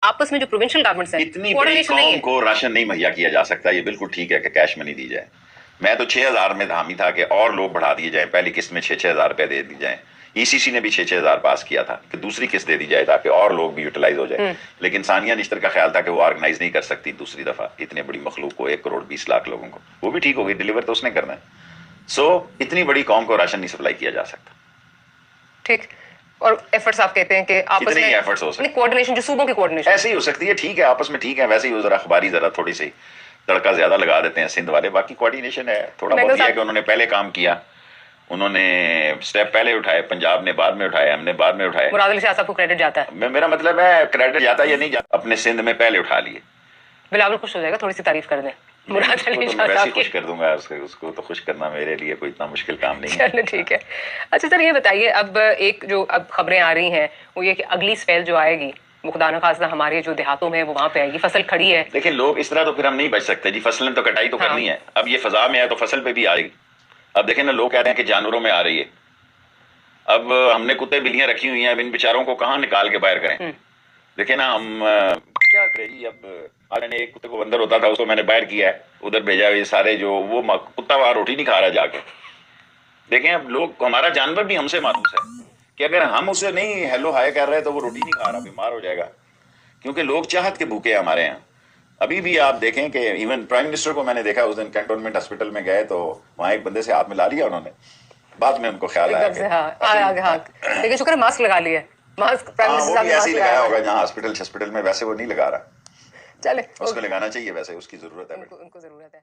आपस में जो प्रोविंशियल गवर्नमेंट्स है, इतनी बड़ी कौम को राशन नहीं मुहैया किया जा सकता। ये बिल्कुल ठीक है कि कैश मनी दी जाए। मैं तो 6,000 में हामी था कि और लोग बढ़ा दिए जाए, पहली किस्त में 6,000 रुपए दे दी जाए। ईसीसी ने भी 6,000 पास किया था कि दूसरी किस्त दे दी जाए ताकि और लोग भी यूटिलाइज हो जाए। लेकिन सानिया निश्तर का ख्याल था कि वो ऑर्गेनाइज नहीं कर सकती दूसरी दफा इतने बड़ी मखलूक को, 1,20,00,000 लोगों को। वो भी ठीक हो गई, डिलीवर तो उसने करना है। सो इतनी बड़ी कौम को राशन नहीं सप्लाई किया जा सकता। ठीक। और एफर्ट्स आप कहते हैं कि आपस में एफर्ट्स हो सकते, कोऑर्डिनेशन जो सूबों की कोऑर्डिनेशन ऐसे ही हो सकती है। ठीक है, आपस में ठीक है। वैसे ही जरा अखबारी जरा थोड़ी सी तड़का ज्यादा लगा देते हैं सिंध वाले, बाकी कोऑर्डिनेशन है थोड़ा बहुत। है कि उन्होंने पहले काम किया, उन्होंने स्टेप पहले उठाए, पंजाब ने बाद में उठाए, हमने बाद में उठाए। मुराद अली शाह साहब को क्रेडिट जाता है। मेरा मतलब है क्रेडिट जाता है या नहीं जाता, अपने सिंध में पहले उठा लिए। बिलावल खुश हो जाएगा, थोड़ी सी तारीफ कर दें मुराद अली शाह साहब की। खुश कर दूंगा उसको तो खुश करना मेरे लिए कोई इतना मुश्किल काम नहीं है। चलो ठीक है। अच्छा सर, ये बताइए, अब एक जो अब खबरें आ रही हैं वो ये कि अगली स्पेल जो आएगी वो खुदा न खास्ता हमारे जो देहातों में वो वहां पे आएगी, फसल खड़ी है। देखिए लोग इस तरह तो फिर हम नहीं बच सकते जी, फसलें तो कटाई तो करनी है। अब ये फजा में है तो फसल पे भी आएगी। अब देखें ना, लोग कह रहे हैं कि जानवरों में आ रही है। अब हमने कुत्ते बिल्लियां रखी हुई हैं, अब इन बेचारों को कहाँ निकाल के बाहर करें? देखिए ना, हम क्या करें जी। अब आज मैंने एक कुत्ते को अंदर होता था, उसको मैंने बाहर किया है, उधर भेजा। ये सारे जो वो कुत्ता वहां रोटी नहीं खा रहा जाके। देखें अब लोग, हमारा जानवर भी हमसे मायूस है कि अगर हम उसे नहीं हेलो हाय कर रहे तो वो रोटी नहीं खा रहा, बीमार हो जाएगा। क्योंकि लोग चाहत के भूखे हमारे यहाँ। अभी भी आप देखें कि इवन प्राइम मिनिस्टर को मैंने देखा उस दिन कैंटोनमेंट हॉस्पिटल में गए तो वहां एक बंदे से हाथ मिला लिया उन्होंने। बाद में उनको ख्याल आया लेकिन शुक्र मास्क लगा लिया। मास्क प्राइम मिनिस्टर ने ऐसे ही लगाया होगा जहाँ हॉस्पिटल में, वैसे वो नहीं लगा रहा। चले, उसको लगाना चाहिए, वैसे उसकी जरूरत है, उनको जरूरत है।